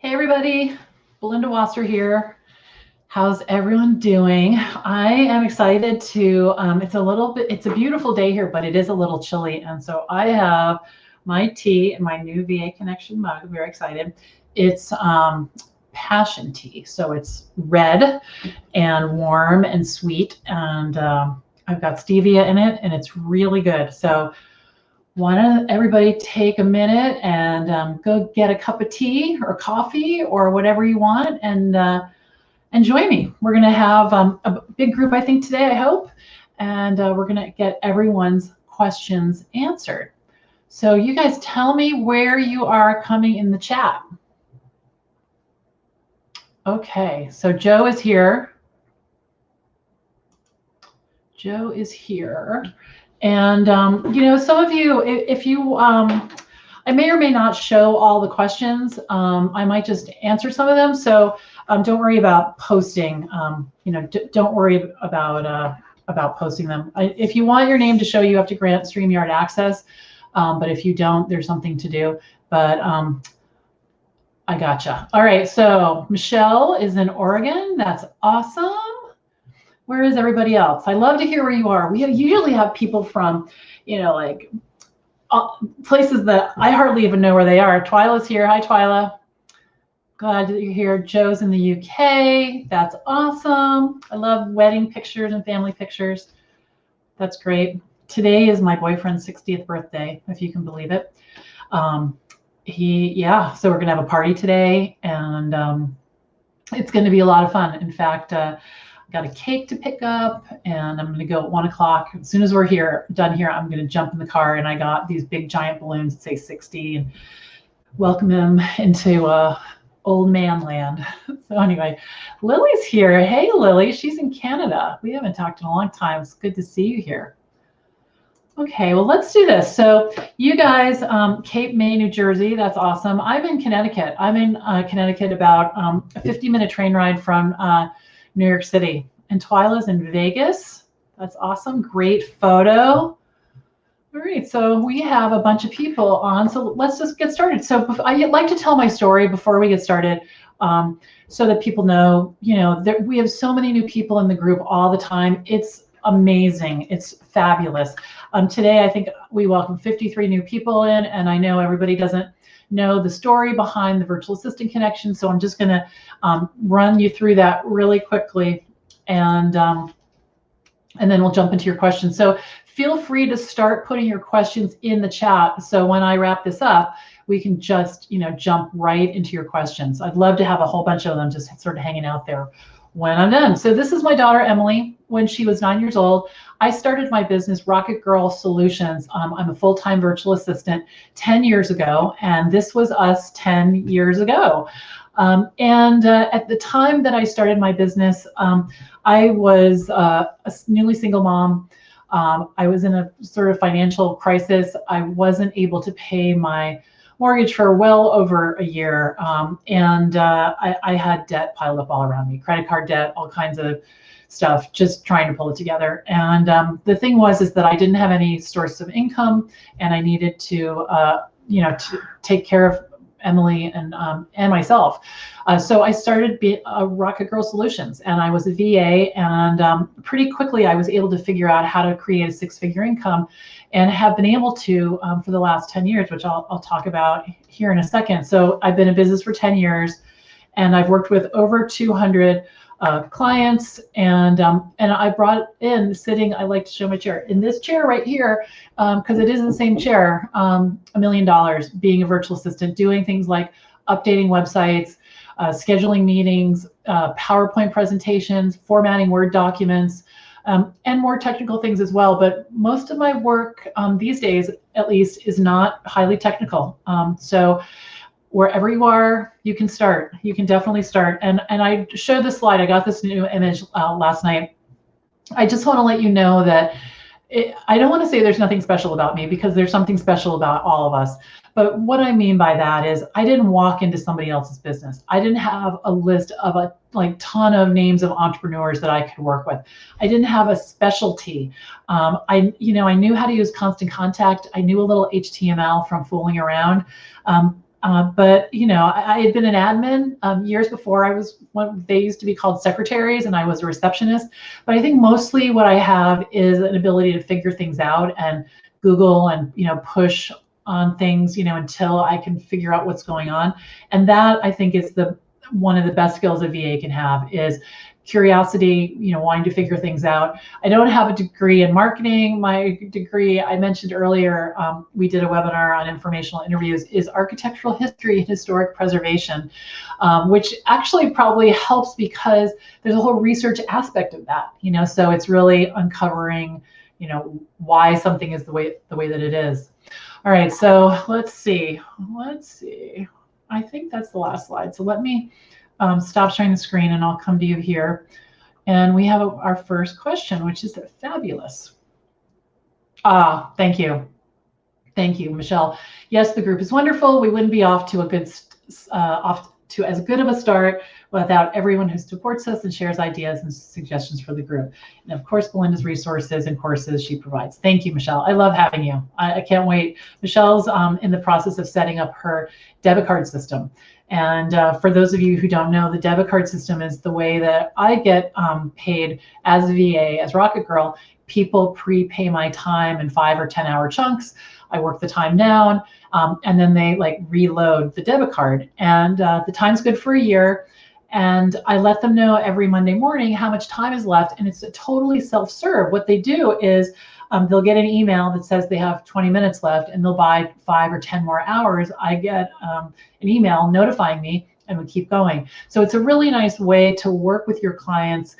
Hey everybody, Belinda Wasser here. How's everyone doing? I am excited to, it's a beautiful day here, but it is a little chilly. And so I have my tea in my new VA Connection mug. I'm very excited. It's passion tea. So it's red and warm and sweet. And I've got stevia in it and it's really good. So why don't everybody take a minute and go get a cup of tea or coffee or whatever you want and join me. We're going to have a big group, I think, today, I hope, and we're going to get everyone's questions answered. So you guys tell me where you are coming in the chat. Okay, so Joe is here. Joe is here. And, some of you, if you, I may or may not show all the questions. I might just answer some of them. So don't worry about posting, don't worry about posting them. If you want your name to show, you have to grant StreamYard access. But if you don't, there's something to do. But I gotcha. All right, so Michelle is in Oregon. That's awesome. Where is everybody else? I love to hear where you are. We usually have people from, places that I hardly even know where they are. Twyla's here. Hi, Twyla. Glad that you're here. Joe's in the UK. That's awesome. I love wedding pictures and family pictures. That's great. Today is my boyfriend's 60th birthday, if you can believe it. So we're going to have a party today, and it's going to be a lot of fun. In fact, got a cake to pick up, and I'm going to go at 1 o'clock. As soon as we're done here, I'm going to jump in the car, and I got these big giant balloons that say 60 and welcome him into old man land. So anyway, Lily's here. Hey, Lily, she's in Canada. We haven't talked in a long time. It's good to see you here. Okay, well, let's do this. So you guys, Cape May, New Jersey, that's awesome. I'm in Connecticut. I'm in Connecticut, about a 50-minute train ride from New York City. And Twyla's in Vegas. That's awesome. Great photo. All right, so we have a bunch of people on. So let's just get started. So I like to tell my story before we get started, so that people know, that we have so many new people in the group all the time. It's amazing. It's fabulous. Today, I think we welcome 53 new people in, and I know everybody doesn't know the story behind the virtual assistant connection. So I'm just going to run you through that really quickly, and then we'll jump into your questions. So feel free to start putting your questions in the chat. So when I wrap this up, we can just, jump right into your questions. I'd love to have a whole bunch of them just sort of hanging out there when I'm done. So this is my daughter, Emily. When she was 9 years old, I started my business, Rocket Girl Solutions. I'm a full-time virtual assistant 10 years ago, and this was us 10 years ago. At the time that I started my business, I was a newly single mom. I was in a sort of financial crisis. I wasn't able to pay my mortgage for well over a year. I had debt piled up all around me, credit card debt, all kinds of stuff, just trying to pull it together. And the thing is that I didn't have any source of income, and I needed to, to take care of Emily and myself. So I started Rocket Girl Solutions, and I was a VA, and pretty quickly I was able to figure out how to create a six-figure income, and have been able to for the last 10 years, which I'll talk about here in a second. So I've been in business for 10 years, and I've worked with over 200 clients, and I brought in, I like to show my chair, in this chair right here, because it is the same chair, $1 million, being a virtual assistant, doing things like updating websites, scheduling meetings, PowerPoint presentations, formatting Word documents, and more technical things as well. But most of my work these days, at least, is not highly technical. So wherever you are, you can start. You can definitely start. And I showed this slide. I got this new image last night. I just want to let you know that I don't want to say there's nothing special about me, because there's something special about all of us. But what I mean by that is I didn't walk into somebody else's business. I didn't have a list of a ton of names of entrepreneurs that I could work with. I didn't have a specialty. I knew how to use Constant Contact. I knew a little HTML from fooling around. But I had been an admin years before. They used to be called secretaries, and I was a receptionist. But I think mostly what I have is an ability to figure things out and Google and push on things until I can figure out what's going on. And that, I think, is one of the best skills a VA can have, is curiosity, wanting to figure things out. I don't have a degree in marketing. My degree, I mentioned earlier, we did a webinar on informational interviews, is architectural history and historic preservation, which actually probably helps because there's a whole research aspect of that, so it's really uncovering, why something is the way that it is. All right, so let's see. I think that's the last slide. So let me stop sharing the screen and I'll come to you here. And we have our first question, which is fabulous. Thank you. Thank you, Michelle. Yes, the group is wonderful. We wouldn't be off to as good of a start without everyone who supports us and shares ideas and suggestions for the group. And of course, Belinda's resources and courses she provides. Thank you, Michelle. I love having you. I can't wait. Michelle's in the process of setting up her debit card system. And for those of you who don't know, the debit card system is the way that I get paid as a VA, as Rocket Girl. People prepay my time in 5 or 10 hour chunks. I work the time down, and then they reload the debit card. And the time's good for a year. And I let them know every Monday morning how much time is left. And it's totally self-serve. What they do is they'll get an email that says they have 20 minutes left and they'll buy 5 or 10 more hours. I get an email notifying me and we keep going. So it's a really nice way to work with your clients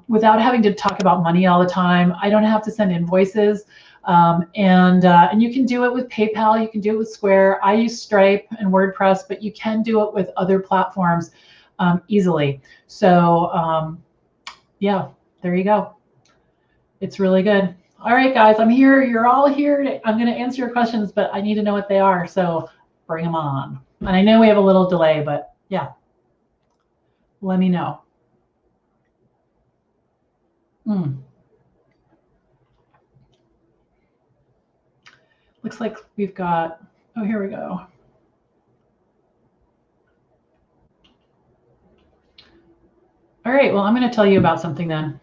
without having to talk about money all the time. I don't have to send invoices. And you can do it with PayPal. You can do it with Square. I use Stripe and WordPress, but you can do it with other platforms easily. So yeah, there you go. It's really good. All right, guys, I'm here. You're all here. I'm going to answer your questions, but I need to know what they are. So bring them on. And I know we have a little delay, but yeah, let me know. Looks like we've got, oh, here we go. All right, well, I'm going to tell you about something then.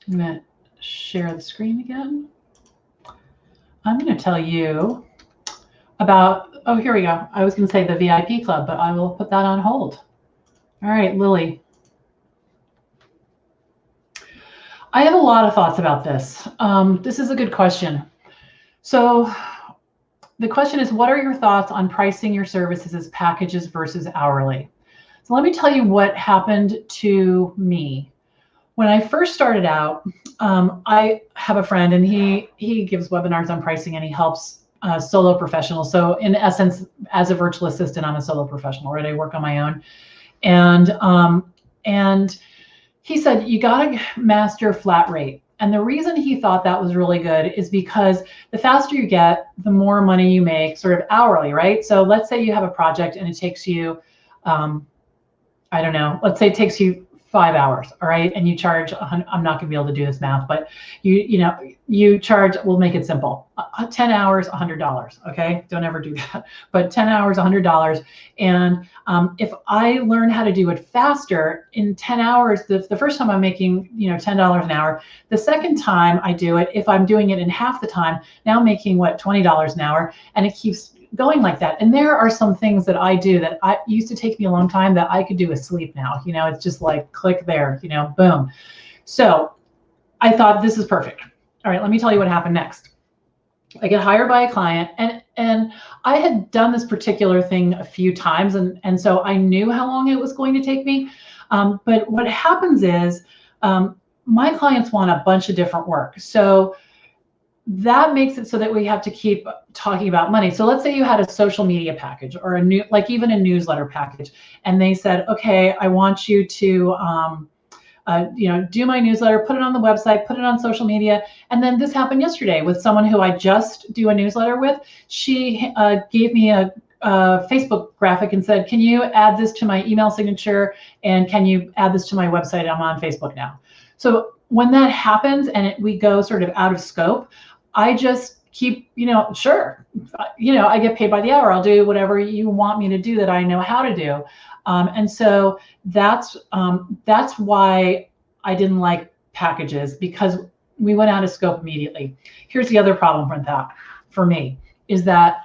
I'm going to share the screen again. I'm going to tell you about, oh, here we go. I was going to say the VIP club, but I will put that on hold. All right, Lily. I have a lot of thoughts about this. This is a good question. So the question is, what are your thoughts on pricing your services as packages versus hourly? So let me tell you what happened to me. When I first started out, I have a friend and he gives webinars on pricing and he helps solo professionals. So in essence, as a virtual assistant, I'm a solo professional, right? I work on my own. And he said, you gotta master flat rate. And the reason he thought that was really good is because the faster you get, the more money you make sort of hourly, right? So let's say you have a project and it takes you, I don't know, let's say it takes you 5 hours, all right? And you charge, I'm not gonna be able to do this math, but you charge, we'll make it simple, 10 hours, $100, okay? Don't ever do that, but 10 hours, $100. And if I learn how to do it faster, in 10 hours, the first time I'm making, $10 an hour. The second time I do it, if I'm doing it in half the time, now I'm making what, $20 an hour, and it keeps going like that. And there are some things that I do that used to take me a long time that I could do asleep now. It's just like click there, boom. So I thought this is perfect. All right, let me tell you what happened next. I get hired by a client and I had done this particular thing a few times and so I knew how long it was going to take me. But what happens is my clients want a bunch of different work. So that makes it so that we have to keep talking about money. So let's say you had a social media package or even a newsletter package, and they said, okay, I want you to, do my newsletter, put it on the website, put it on social media. And then this happened yesterday with someone who I just do a newsletter with. She gave me a Facebook graphic and said, can you add this to my email signature? And can you add this to my website? I'm on Facebook now. So when that happens and we go sort of out of scope, I just keep, sure, you know, I get paid by the hour. I'll do whatever you want me to do that I know how to do. And so that's why I didn't like packages, because we went out of scope immediately. Here's the other problem with that for me is that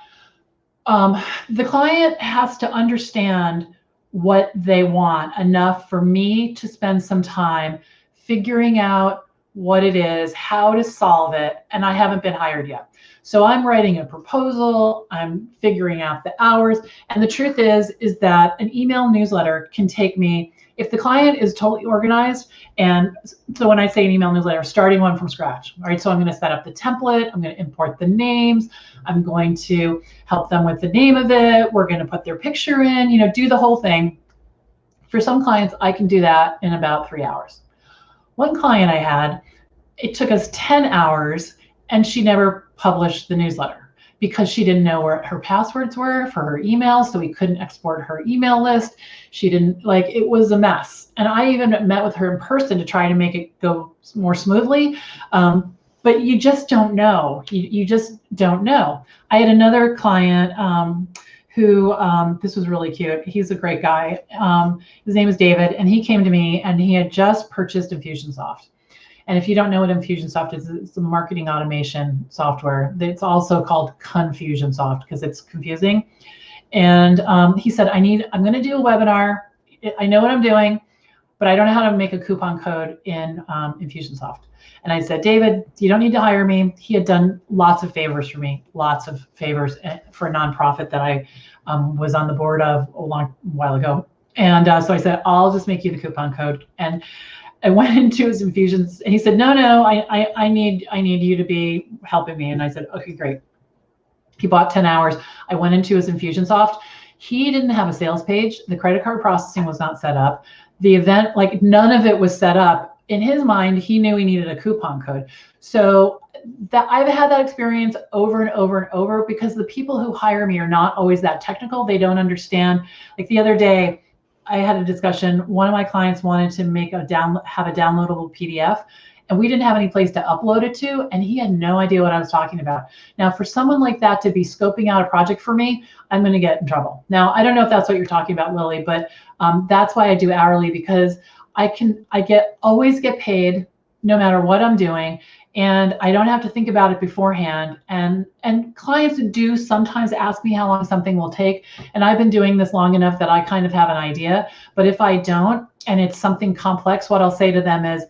the client has to understand what they want enough for me to spend some time figuring out what it is, how to solve it, and I haven't been hired yet. So I'm writing a proposal, I'm figuring out the hours, and the truth is that an email newsletter can take me, if the client is totally organized, and so when I say an email newsletter, starting one from scratch, all right? So I'm going to set up the template, I'm going to import the names, I'm going to help them with the name of it, we're going to put their picture in, you know, do the whole thing. For some clients, I can do that in about 3 hours. One client I had, it took us 10 hours and she never published the newsletter because she didn't know where her passwords were for her email, so we couldn't export her email list. She didn't, like, it was a mess. And I even met with her in person to try to make it go more smoothly. But you just don't know. You just don't know. I had another client who, this was really cute. He's a great guy. His name is David, and he came to me and he had just purchased Infusionsoft. And if you don't know what Infusionsoft is, it's a marketing automation software. It's also called Confusionsoft because it's confusing. And he said, I'm going to do a webinar. I know what I'm doing, but I don't know how to make a coupon code in Infusionsoft. And I said, David, you don't need to hire me. He had done lots of favors for me, lots of favors for a nonprofit that I was on the board of a long while ago. And so I said, I'll just make you the coupon code. And I went into his infusions and he said, no, I need you to be helping me. And I said, okay, great. He bought 10 hours. I went into his Infusionsoft. He didn't have a sales page. The credit card processing was not set up. The event, like, none of it was set up. In his mind, he knew he needed a coupon code. So that I've had that experience over and over and over because the people who hire me are not always that technical. They don't understand. Like the other day, I had a discussion. One of my clients wanted to make have a downloadable PDF, and we didn't have any place to upload it to, and he had no idea what I was talking about. Now, for someone like that to be scoping out a project for me, I'm going to get in trouble. Now, I don't know if that's what you're talking about, Lily, but that's why I do hourly, because I always get paid no matter what I'm doing, and I don't have to think about it beforehand. And clients do sometimes ask me how long something will take, and I've been doing this long enough that I kind of have an idea. But if I don't, and it's something complex, what I'll say to them is,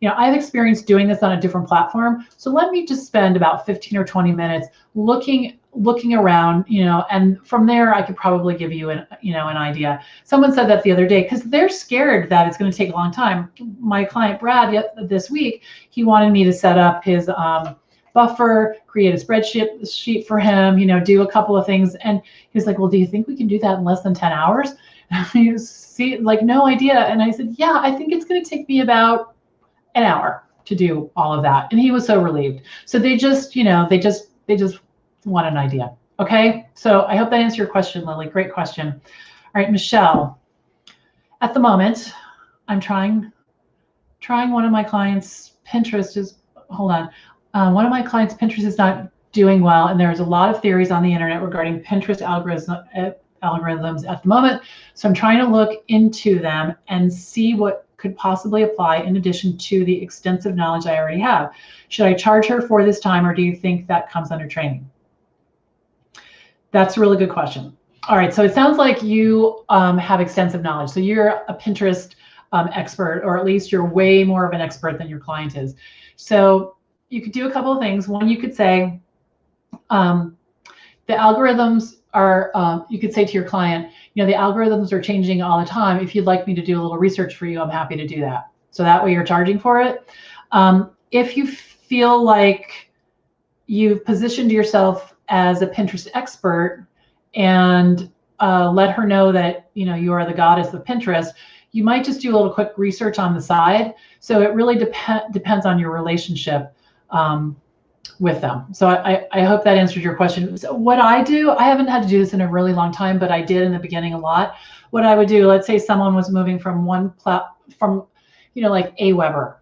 you know, I've experienced doing this on a different platform, so let me just spend about 15 or 20 minutes looking around, you know, and from there I could probably give you an idea. Someone said that the other day because they're scared that it's going to take a long time. My client Brad this week, he wanted me to set up his buffer, create a spreadsheet for him, you know, do a couple of things, and he was like, well, do you think we can do that in less than 10 hours? He was, see, like, no idea. And I said, yeah, I think it's going to take me about an hour to do all of that. And he was so relieved. So they just, you know, they just want an idea. Okay. So I hope that answered your question, Lily. Great question. All right, Michelle. At the moment, I'm trying one of my clients' Pinterest is, hold on. One of my clients' Pinterest is not doing well. And there's a lot of theories on the internet regarding Pinterest algorithms at the moment. So I'm trying to look into them and see what could possibly apply in addition to the extensive knowledge I already have. Should I charge her for this time, or do you think that comes under training? That's a really good question. All right, so it sounds like you have extensive knowledge. So you're a Pinterest expert, or at least you're way more of an expert than your client is. So you could do a couple of things. One, you could say, the algorithms are, you could say to your client, you know, the algorithms are changing all the time. If you'd like me to do a little research for you, I'm happy to do that. So that way you're charging for it. If you feel like you've positioned yourself as a Pinterest expert and let her know that, you know, you are the goddess of Pinterest, you might just do a little quick research on the side. So it really depends on your relationship with them. So I hope that answered your question. So what I do, I haven't had to do this in a really long time, but I did in the beginning a lot. What I would do, let's say someone was moving from you know, like Aweber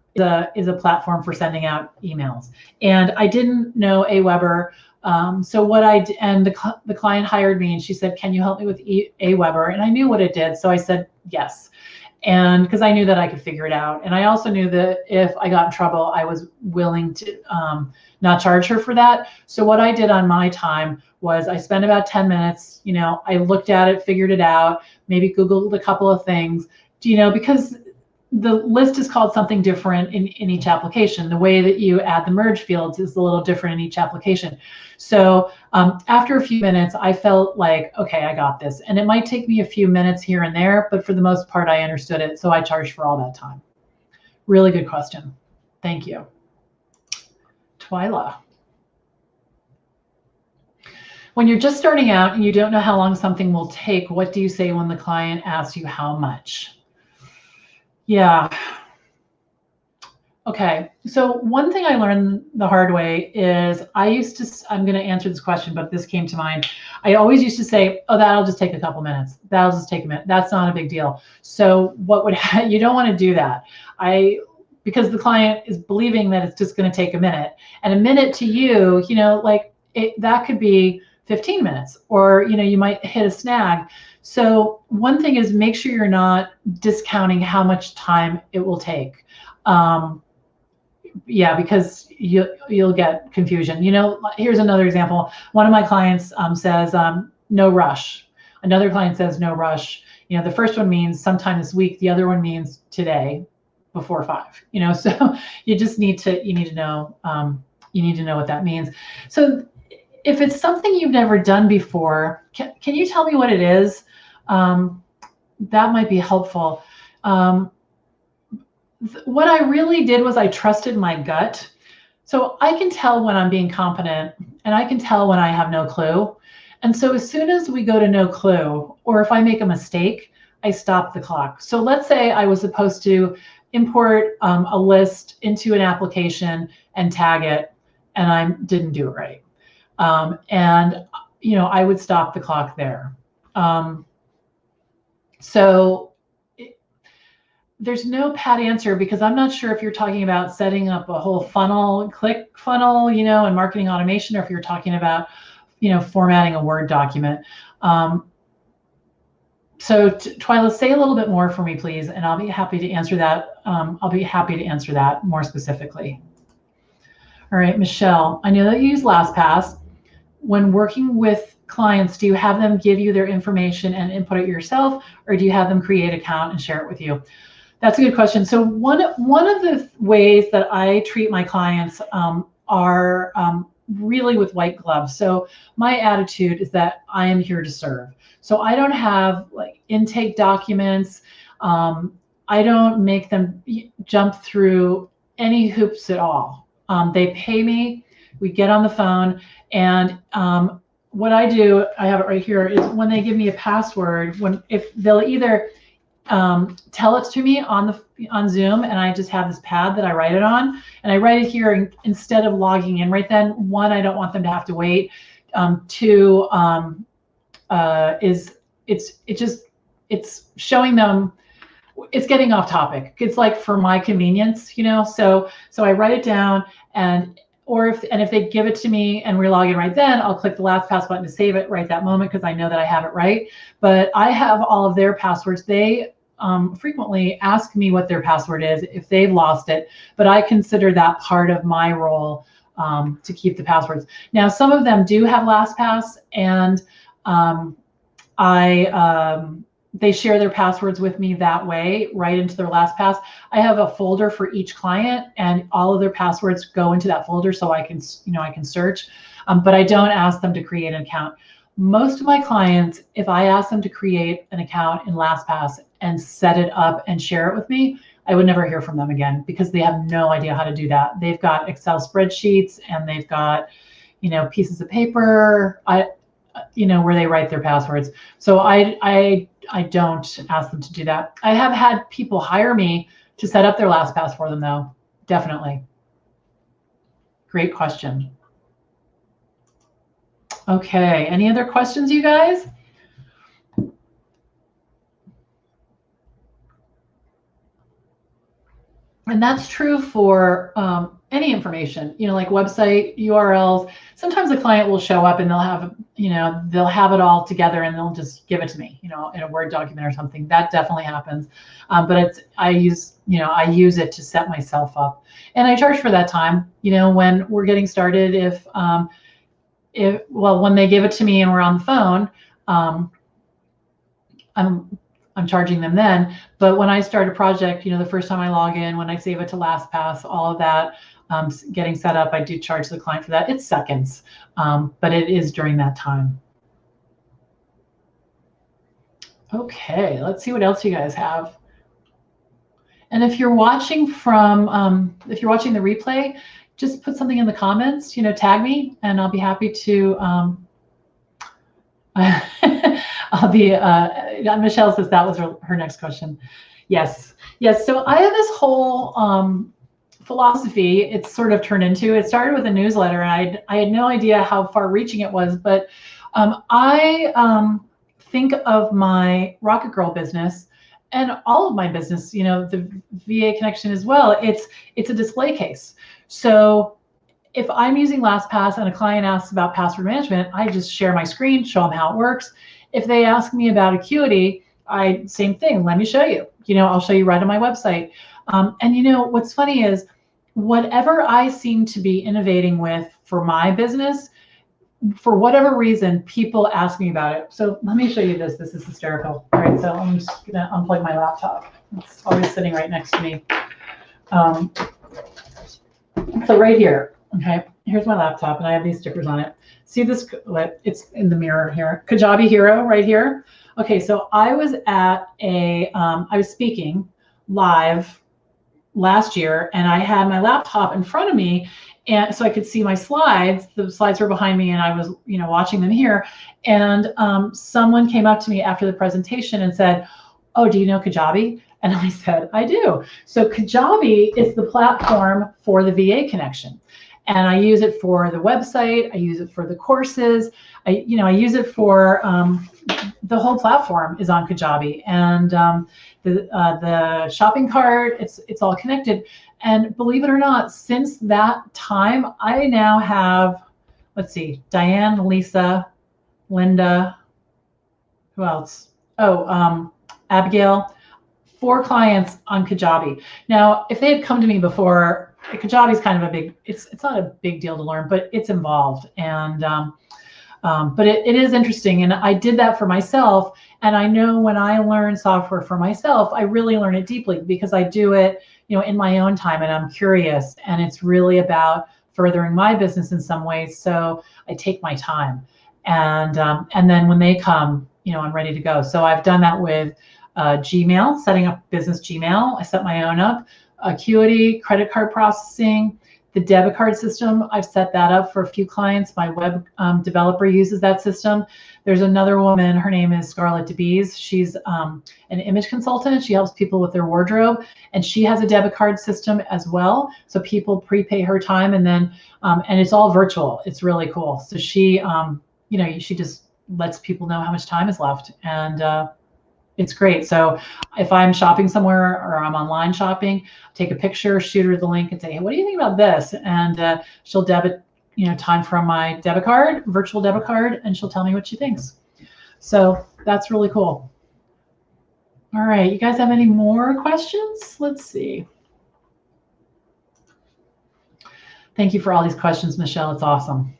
is a platform for sending out emails. And I didn't know Aweber. So what I did, and the client hired me, and she said, "Can you help me with Aweber?" And I knew what it did, so I said yes, and because I knew that I could figure it out, and I also knew that if I got in trouble, I was willing to not charge her for that. So what I did on my time was I spent about 10 minutes. I looked at it, figured it out, maybe Googled a couple of things, because the list is called something different in each application. The way that you add the merge fields is a little different in each application. So after a few minutes, I felt like, okay, I got this. And it might take me a few minutes here and there, but for the most part, I understood it. So I charged for all that time. Really good question. Thank you. Twyla. When you're just starting out and you don't know how long something will take, what do you say when the client asks you how much? Yeah. Okay. So one thing I learned the hard way is I'm going to answer this question, but this came to mind. I always used to say, oh, that'll just take a couple minutes. That'll just take a minute. That's not a big deal. So you don't want to do that. Because the client is believing that it's just going to take a minute, and a minute to you, that could be 15 minutes, or, you might hit a snag. So one thing is, make sure you're not discounting how much time it will take. Yeah, because you'll get confusion. Here's another example. One of my clients says, no rush. Another client says, no rush. The first one means sometime this week. The other one means today before 5. So you just need to know what that means. So if it's something you've never done before, can you tell me what it is? That might be helpful. What I really did was I trusted my gut. So I can tell when I'm being competent, and I can tell when I have no clue. And so as soon as we go to no clue, or if I make a mistake, I stop the clock. So let's say I was supposed to import a list into an application and tag it, and I didn't do it right. And I would stop the clock there. So there's no pat answer, because I'm not sure if you're talking about setting up a whole funnel, click funnel, and marketing automation, or if you're talking about, formatting a Word document. So Twyla, say a little bit more for me, please, and I'll be happy to answer that. I'll be happy to answer that more specifically. All right, Michelle, I know that you use LastPass. When working with clients, do you have them give you their information and input it yourself, or do you have them create an account and share it with you? That's a good question. So one of the ways that I treat my clients are really with white gloves. So my attitude is that I am here to serve. So I don't have intake documents. I don't make them jump through any hoops at all. They pay me, we get on the phone, and what I do, I have it right here, is when they give me a password, if they'll either tell it to me on Zoom, and I just have this pad that I write it on, and I write it here instead of logging in right then. One, I don't want them to have to wait. Two, it's showing them, it's getting off topic. It's like for my convenience, so I write it down, and if they give it to me and we log in right then, I'll click the LastPass button to save it right that moment, because I know that I have it right. But I have all of their passwords. They frequently ask me what their password is if they've lost it, but I consider that part of my role to keep the passwords. Now, some of them do have LastPass, and they share their passwords with me that way, right into their LastPass. I have a folder for each client, and all of their passwords go into that folder, so I can search. But I don't ask them to create an account. Most of my clients, if I ask them to create an account in LastPass and set it up and share it with me, I would never hear from them again, because they have no idea how to do that. They've got Excel spreadsheets, and they've got, pieces of paper, where they write their passwords. So I don't ask them to do that. I have had people hire me to set up their LastPass for them, though. Definitely. Great question. Okay, any other questions, you guys? And that's true for any information, like website URLs. Sometimes a client will show up and they'll have, they'll have it all together and they'll just give it to me, in a Word document or something. That definitely happens. But I use it to set myself up, and I charge for that time. When we're getting started, when they give it to me and we're on the phone, I'm charging them then. But when I start a project, the first time I log in, when I save it to LastPass, all of that, getting set up, I do charge the client for that. It's seconds, but it is during that time. Okay, let's see what else you guys have. And if you're watching if you're watching the replay, just put something in the comments, tag me, and I'll be happy to, I'll be, Michelle says that was her next question. Yes. So I have this whole philosophy it's sort of turned into. It started with a newsletter, and I had no idea how far reaching it was, but I think of my Rocket Girl business and all of my business, the VA connection as well. It's a display case. So if I'm using LastPass and a client asks about password management, I just share my screen, show them how it works. If they ask me about Acuity, same thing. Let me show you. I'll show you right on my website. And what's funny is, whatever I seem to be innovating with for my business, for whatever reason, people ask me about it. So let me show you this. This is hysterical. All right, so I'm just gonna unplug my laptop. It's always sitting right next to me. So right here. Okay, here's my laptop, and I have these stickers on it. See this? It's in the mirror here. Kajabi Hero right here. Okay, so I was at I was speaking live last year, and I had my laptop in front of me, and so I could see my slides. The slides were behind me, and I was, watching them here. And someone came up to me after the presentation and said, "Oh, do you know Kajabi?" And I said, "I do." So Kajabi is the platform for the VA connection. And I use it for the website. I use it for the courses. I use it for the whole platform is on Kajabi, and the shopping cart. It's all connected. And believe it or not, since that time, I now have, let's see, Diane, Lisa, Linda, who else? Oh, Abigail. 4 clients on Kajabi. Now, if they had come to me before, Kajabi is kind of it's not a big deal to learn, but it's involved. And but it is interesting. And I did that for myself. And I know when I learn software for myself, I really learn it deeply because I do it, in my own time, and I'm curious. And it's really about furthering my business in some ways. So I take my time. And then when they come, I'm ready to go. So I've done that with Gmail, setting up business Gmail. I set my own up. Acuity, credit card processing, the debit card system. I've set that up for a few clients. My web developer uses that system. There's another woman, her name is Scarlett DeBees. She's an image consultant. She helps people with their wardrobe, and she has a debit card system as well. So people prepay her time, and then and it's all virtual. It's really cool. So she, she just lets people know how much time is left, and it's great. So if I'm shopping somewhere or I'm online shopping, take a picture, shoot her the link and say, "Hey, what do you think about this?" And she'll debit, time from my debit card, virtual debit card, and she'll tell me what she thinks. So that's really cool. All right, you guys have any more questions? Let's see. Thank you for all these questions, Michelle. It's awesome.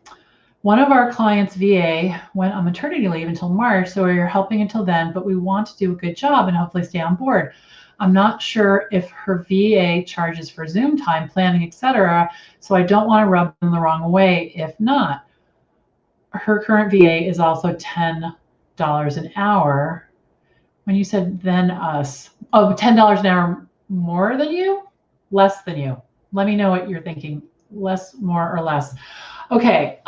One of our clients, VA, went on maternity leave until March, so we're helping until then, but we want to do a good job and hopefully stay on board. I'm not sure if her VA charges for Zoom time, planning, etc., so I don't want to rub them the wrong way if not. Her current VA is also $10 an hour. When you said then us, oh, $10 an hour more than you? Less than you? Let me know what you're thinking. Less, more, or less. Okay,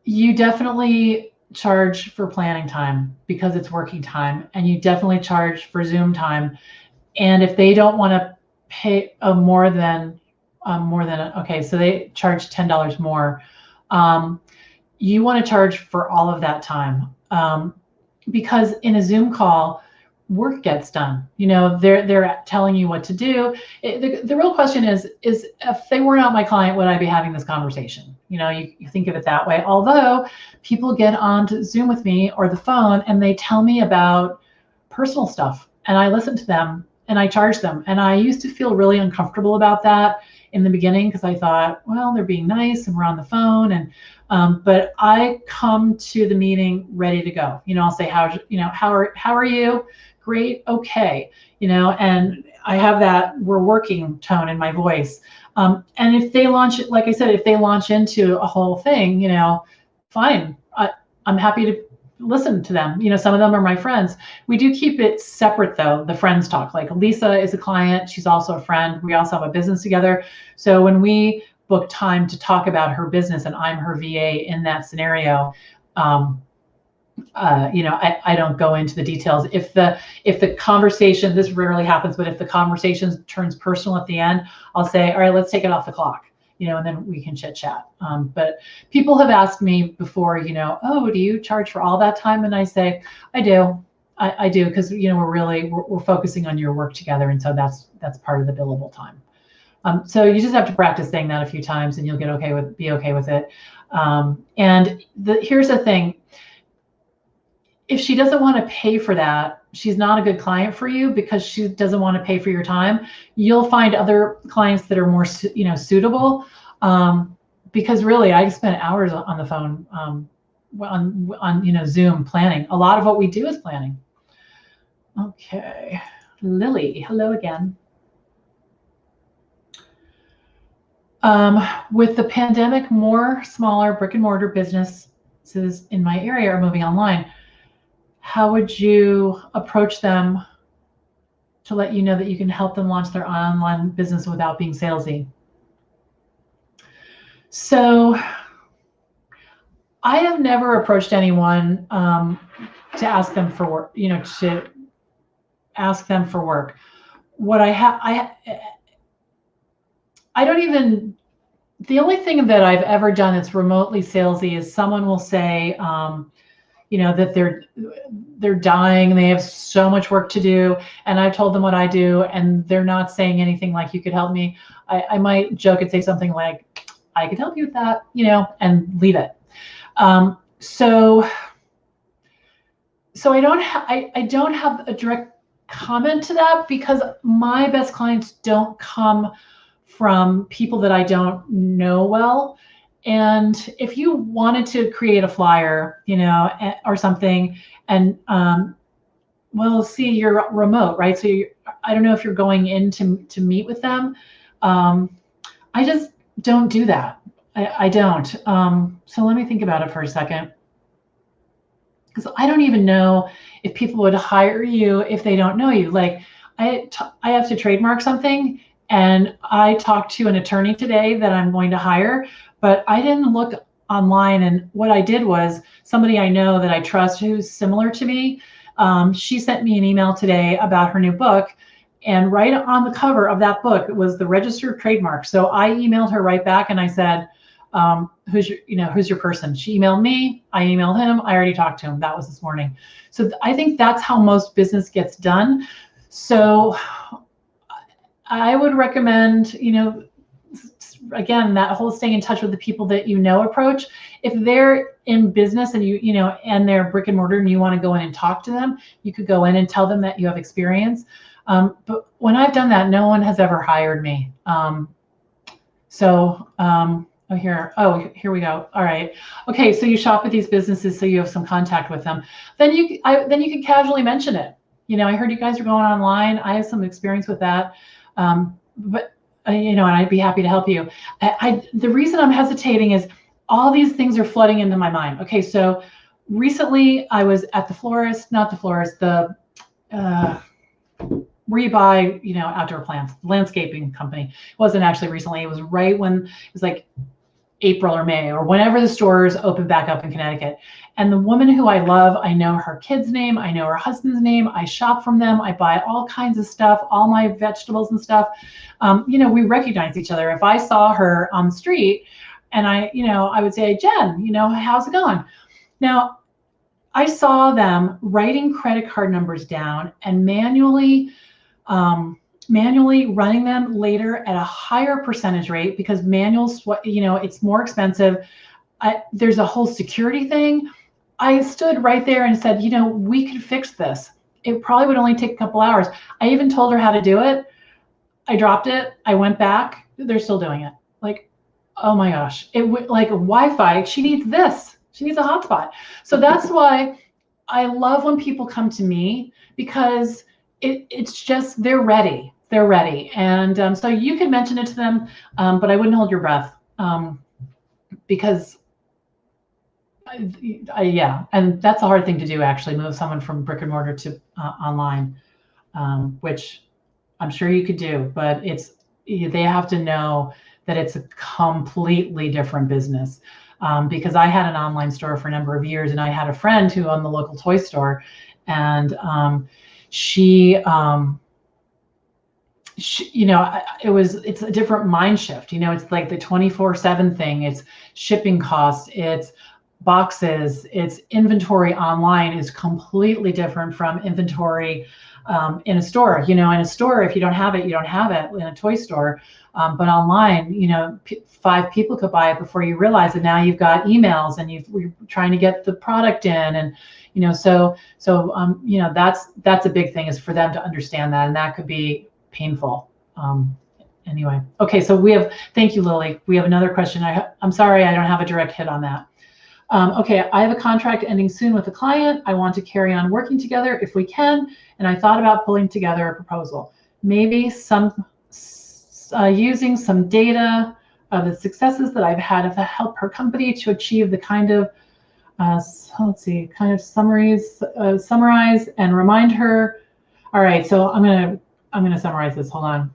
you definitely charge for planning time because it's working time, and you definitely charge for Zoom time. And if they don't want to pay more than okay, so they charge $10 more. You want to charge for all of that time because in a Zoom call, work gets done. They're telling you what to do. The real question is if they were not my client, would I be having this conversation? You think of it that way. Although people get on Zoom with me or the phone and they tell me about personal stuff, and I listen to them and I charge them. And I used to feel really uncomfortable about that in the beginning because I thought, well, they're being nice and we're on the phone. But I come to the meeting ready to go. I'll say, how are you? Great. Okay. And I have that we're working tone in my voice. And if they launch, like I said, if they launch into a whole thing, fine. I'm happy to listen to them. Some of them are my friends. We do keep it separate though, the friends talk. Like Lisa is a client. She's also a friend. We also have a business together. So when we book time to talk about her business and I'm her VA in that scenario, I don't go into the details. If the conversation, this rarely happens, but if the conversation turns personal at the end, I'll say, all right, let's take it off the clock, and then we can chit chat. But people have asked me before, oh, do you charge for all that time? And I say, I do. I do, because we're focusing on your work together, and so that's part of the billable time. So you just have to practice saying that a few times, and you'll be okay with it. And here's the thing. If she doesn't want to pay for that, she's not a good client for you because she doesn't want to pay for your time. You'll find other clients that are more, suitable. Because really, I spent hours on the phone on Zoom planning. A lot of what we do is planning. Okay, Lily, hello again. With the pandemic, more smaller brick and mortar businesses in my area are moving online. How would you approach them to let you know that you can help them launch their online business without being salesy? So I have never approached anyone to ask them for work, to ask them for work. What I don't even, the only thing that I've ever done that's remotely salesy is someone will say, that they're dying, they have so much work to do, and I told them what I do, and they're not saying anything like, you could help me. I might joke and say something like, I could help you with that, and leave it. So I don't have a direct comment to that, because my best clients don't come from people that I don't know well. And if you wanted to create a flyer, or something, and well, see, you're remote, right? So I don't know if you're going in to meet with them. I just don't do that. I don't. So let me think about it for a second, because I don't even know if people would hire you if they don't know you. Like I have to trademark something, and I talked to an attorney today that I'm going to hire, but I didn't look online. And what I did was, somebody I know that I trust who's similar to me, she sent me an email today about her new book. And right on the cover of that book was the registered trademark. So I emailed her right back and I said, who's your person? She emailed me, I emailed him, I already talked to him. That was this morning. So I think that's how most business gets done. So I would recommend, again, that whole staying in touch with the people that approach. If they're in business and and they're brick and mortar and you want to go in and talk to them, you could go in and tell them that you have experience. But when I've done that, no one has ever hired me. Here we go. All right. Okay. So you shop with these businesses, so you have some contact with them. Then you can casually mention it. I heard you guys are going online. I have some experience with that. But and I'd be happy to help you. The reason I'm hesitating is all these things are flooding into my mind. Okay. So recently I was at the where you buy, outdoor plants, landscaping company. It wasn't actually recently. It was right when it was like April or May or whenever the stores opened back up in Connecticut. And the woman who I love, I know her kid's name, I know her husband's name, I shop from them, I buy all kinds of stuff, all my vegetables and stuff. We recognize each other. If I saw her on the street and I would say, Jen, how's it going? Now, I saw them writing credit card numbers down and manually running them later at a higher percentage rate, because manuals, it's more expensive. There's a whole security thing. I stood right there and said, we could fix this. It probably would only take a couple hours. I even told her how to do it. I dropped it. I went back. They're still doing it. Like, oh my gosh, like Wi-Fi. She needs this. She needs a hotspot. So that's why I love when people come to me, because it's just, they're ready. They're ready. And so you can mention it to them, but I wouldn't hold your breath, because yeah, and that's a hard thing to do, actually, move someone from brick and mortar to online, which I'm sure you could do, but they have to know that it's a completely different business. Because I had an online store for a number of years, and I had a friend who owned the local toy store, and it's a different mind shift. It's like the 24/7 thing. It's shipping costs. It's boxes. It's inventory online is completely different from inventory in a store. In a store, if you don't have it, you don't have it. In a toy store, but online, 5 people could buy it before you realize it. Now you've got emails, and you're trying to get the product in, and so that's a big thing, is for them to understand that, and that could be painful. Anyway, okay, so thank you, Lily. We have another question. I'm sorry I don't have a direct hit on that. Okay, I have a contract ending soon with a client. I want to carry on working together if we can, and I thought about pulling together a proposal. Maybe using some data of the successes that I've had to help her company to achieve the kind of summarize and remind her. All right, so I'm gonna summarize this. Hold on.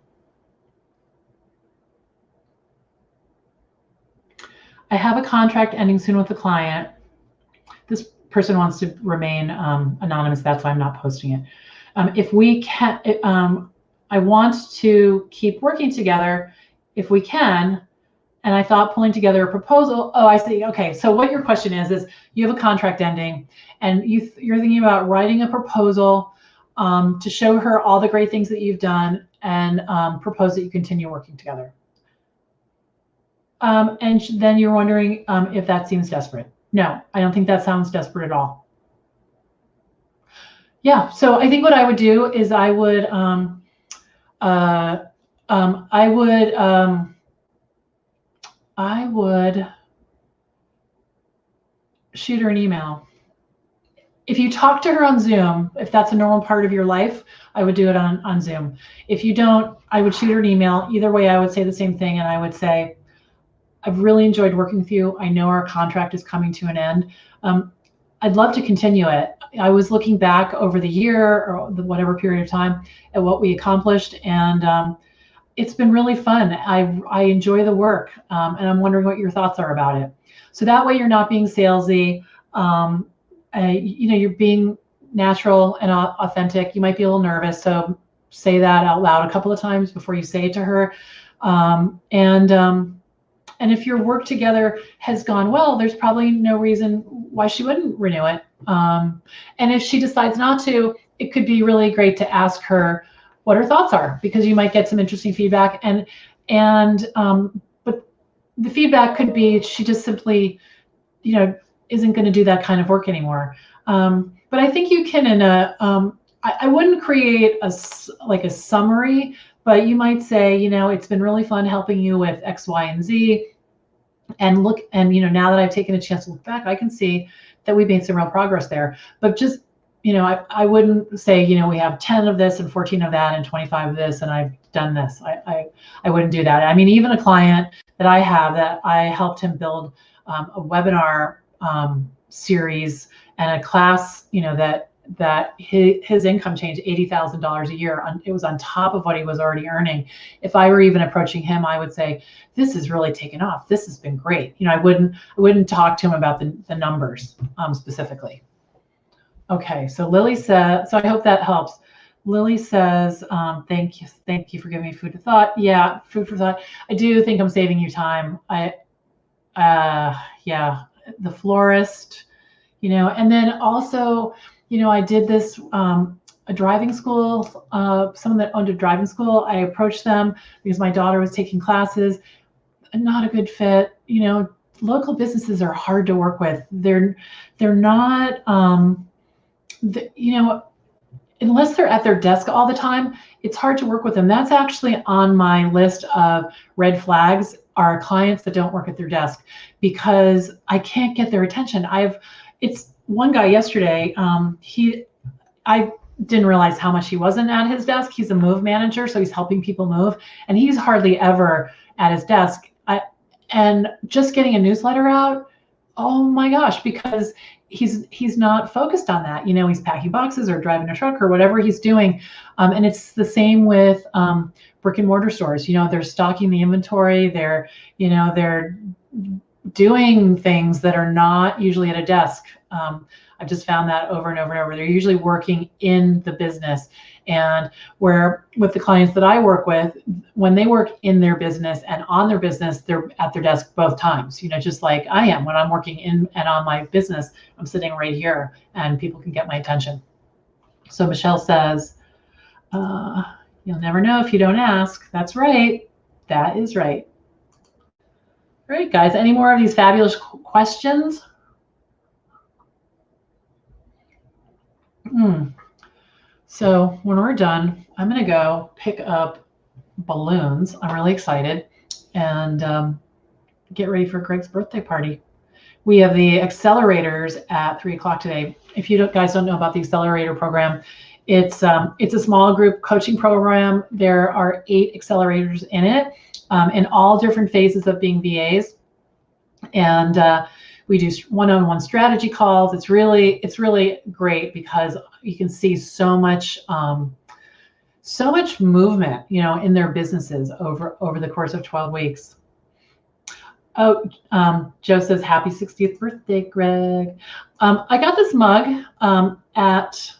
I have a contract ending soon with the client. This person wants to remain anonymous. That's why I'm not posting it. If we can, I want to keep working together if we can. And I thought pulling together a proposal. Oh, I see. Okay. So what your question is you have a contract ending, and you're thinking about writing a proposal to show her all the great things that you've done, and propose that you continue working together. And then you're wondering if that seems desperate. No, I don't think that sounds desperate at all. Yeah, so I think what I would do is I would shoot her an email. If you talk to her on Zoom, if that's a normal part of your life, I would do it on Zoom. If you don't, I would shoot her an email. Either way, I would say the same thing, and I would say, I've really enjoyed working with you. I know our contract is coming to an end. I'd love to continue it. I was looking back over the year, or whatever period of time, at what we accomplished, and it's been really fun. I enjoy the work, and I'm wondering what your thoughts are about it. So that way you're not being salesy. You're being natural and authentic. You might be a little nervous, so say that out loud a couple of times before you say it to her. And if your work together has gone well, there's probably no reason why she wouldn't renew it. And if she decides not to, it could be really great to ask her what her thoughts are, because you might get some interesting feedback. But the feedback could be she just simply, isn't going to do that kind of work anymore. But I think you can, I wouldn't create a summary, but you might say, it's been really fun helping you with X, Y, and Z. And now that I've taken a chance to look back, I can see that we made some real progress there. But just, I wouldn't say, we have 10 of this and 14 of that and 25 of this, and I've done this. I wouldn't do that. I mean, even a client that I have, that I helped him build a webinar series and a class, that his income changed $80,000 a year. It was on top of what he was already earning. If I were even approaching him, I would say, this has really taken off. This has been great. I wouldn't talk to him about the numbers specifically. Okay, so Lily says, so I hope that helps. Lily says, thank you for giving me food for thought. Yeah, food for thought. I do think I'm saving you time. Yeah, the florist, you know. And then also, you know, I did this a driving school, someone that owned a driving school. I approached them because my daughter was taking classes. Not a good fit. You know, local businesses are hard to work with. They're not, you know, unless they're at their desk all the time, it's hard to work with them. That's actually on my list of red flags, are clients that don't work at their desk, because I can't get their attention. It's one guy yesterday, I didn't realize how much he wasn't at his desk. He's a move manager, so he's helping people move, and he's hardly ever at his desk. And just getting a newsletter out, oh my gosh, because he's not focused on that. You know, he's packing boxes or driving a truck or whatever he's doing. And it's the same with brick and mortar stores. You know, they're stocking the inventory. They're doing things that are not usually at a desk. I've just found that over and over and over. They're usually working in the business. And where with the clients that I work with, when they work in their business and on their business, they're at their desk both times, you know, just like I am. When I'm working in and on my business, I'm sitting right here and people can get my attention. So Michelle says, you'll never know if you don't ask. That's right. That is right. All right, guys, any more of these fabulous questions? So when we're done, I'm going to go pick up balloons. I'm really excited, and get ready for Greg's birthday party. We have the accelerators at 3 o'clock today. If you guys don't know about the accelerator program, it's a small group coaching program. There are 8 accelerators in it, in all different phases of being VAs, and we do one-on-one strategy calls. It's really great because you can see so much movement, you know, in their businesses over the course of 12 weeks. Oh, Joe says, happy 60th birthday, Greg. I got this mug at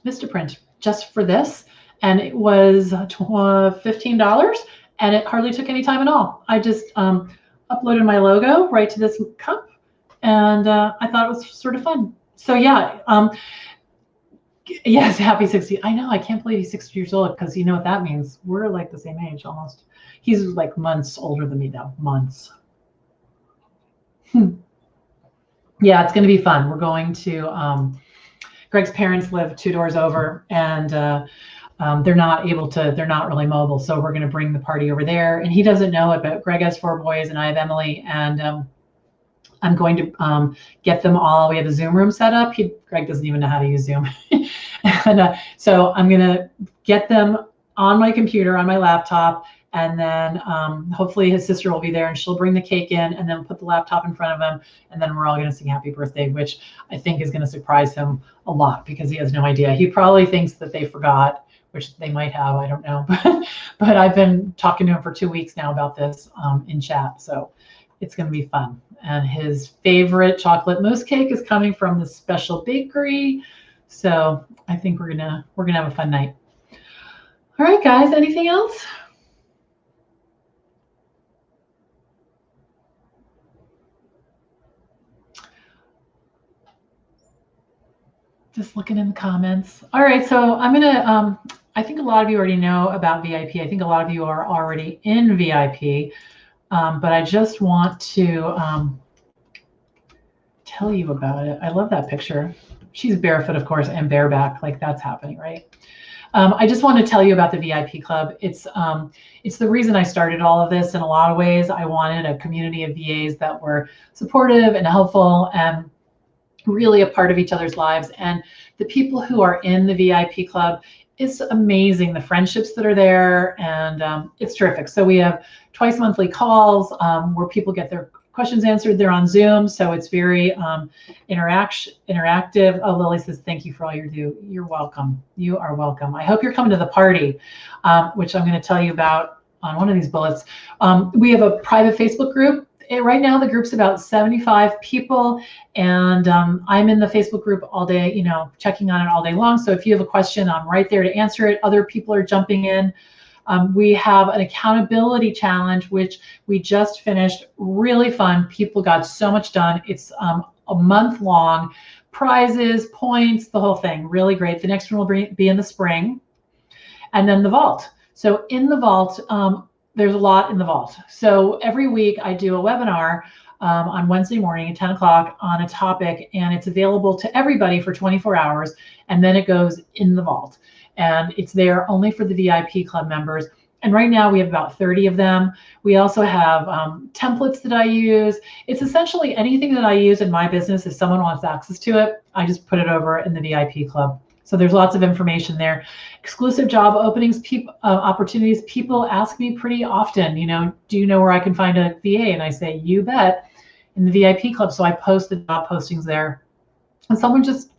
Vistaprint just for this, and it was $15, and it hardly took any time at all. I just uploaded my logo right to this cup, and I thought it was sort of fun. So yeah, yes, happy 60. I know, I can't believe he's 60 years old, because you know what that means. We're like the same age almost. He's like months older than me though, months. Yeah, it's going to be fun. We're going to, Greg's parents live 2 doors over, and they're not really mobile. So we're going to bring the party over there, and he doesn't know it, but Greg has 4 boys and I have Emily, and I'm going to get them all. We have a Zoom room set up. Greg doesn't even know how to use Zoom. And so I'm going to get them on my computer, on my laptop, and then hopefully his sister will be there, and she'll bring the cake in, and then put the laptop in front of him, and then we're all going to sing happy birthday, which I think is going to surprise him a lot, because he has no idea. He probably thinks that they forgot, which they might have, I don't know. But I've been talking to him for 2 weeks now about this in chat, so it's going to be fun. And his favorite chocolate mousse cake is coming from the special bakery, so I think we're gonna have a fun night. All right, guys, anything else? Just looking in the comments. All right, so I'm gonna, I think a lot of you already know about VIP. I think a lot of you are already in VIP, but I just want to tell you about it. I love that picture. She's barefoot, of course, and bareback, like that's happening, right? I just want to tell you about the VIP Club. It's the reason I started all of this. In a lot of ways, I wanted a community of VAs that were supportive and helpful and really a part of each other's lives. And the people who are in the VIP Club, it's amazing, the friendships that are there, and it's terrific. So we have twice monthly calls where people get their questions answered. They're on Zoom, so it's very interactive. Oh, Lily says, thank you for all you do. You're welcome. You are welcome. I hope you're coming to the party, which I'm going to tell you about on one of these bullets. We have a private Facebook group. Right now, the group's about 75 people, and I'm in the Facebook group all day, you know, checking on it all day long. So if you have a question, I'm right there to answer it. Other people are jumping in. We have an accountability challenge, which we just finished. Really fun. People got so much done. It's a month long, prizes, points, the whole thing. Really great. The next one will be in the spring. And then the vault. So in the vault, there's a lot in the vault. So every week I do a webinar on Wednesday morning at 10 o'clock on a topic, and it's available to everybody for 24 hours. And then it goes in the vault, and it's there only for the VIP club members. And right now we have about 30 of them. We also have templates that I use. It's essentially anything that I use in my business. If someone wants access to it, I just put it over in the VIP club. So there's lots of information there. Exclusive job openings, opportunities. People ask me pretty often, do you know where I can find a VA? And I say, you bet, in the VIP club. So I post the job postings there. And someone just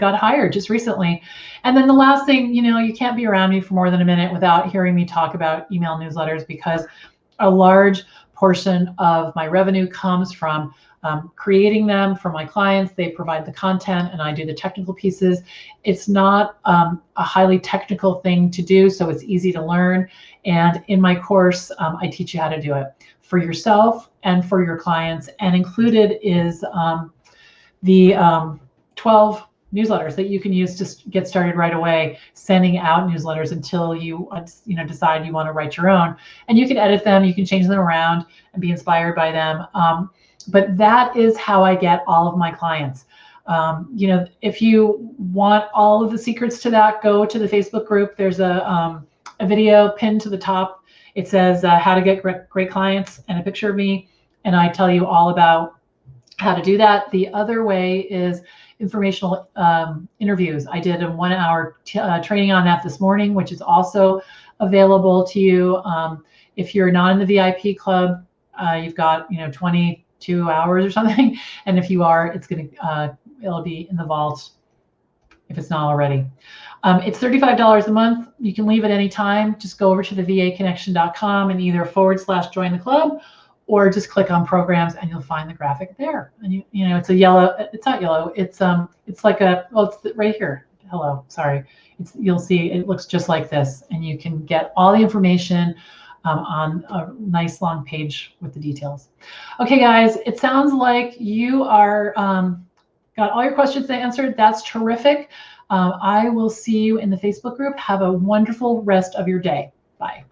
got hired just recently. And then the last thing, you can't be around me for more than a minute without hearing me talk about email newsletters, because a large portion of my revenue comes from creating them for my clients. They provide the content and I do the technical pieces. It's not a highly technical thing to do, so it's easy to learn. And in my course, I teach you how to do it for yourself and for your clients. And included is the 12 newsletters that you can use to get started right away, sending out newsletters until you decide you want to write your own. And you can edit them, you can change them around and be inspired by them. But that is how I get all of my clients. If you want all of the secrets to that, go to the Facebook group. There's a video pinned to the top. It says how to get great clients and a picture of me. And I tell you all about how to do that. The other way is informational interviews. I did a 1 hour training on that this morning, which is also available to you. If you're not in the VIP club, you've got 22 hours or something. And if you are, it'll be in the vault if it's not already. It's $35 a month. You can leave at any time. Just go over to the vaconnection.com and either /join the club, or just click on programs and you'll find the graphic there. And it's a yellow, it's not yellow, it's like it's right here. Hello, sorry. You'll see it looks just like this, and you can get all the information on a nice long page with the details. Okay, guys, it sounds like you are got all your questions answered. That's terrific. I will see you in the Facebook group. Have a wonderful rest of your day. Bye.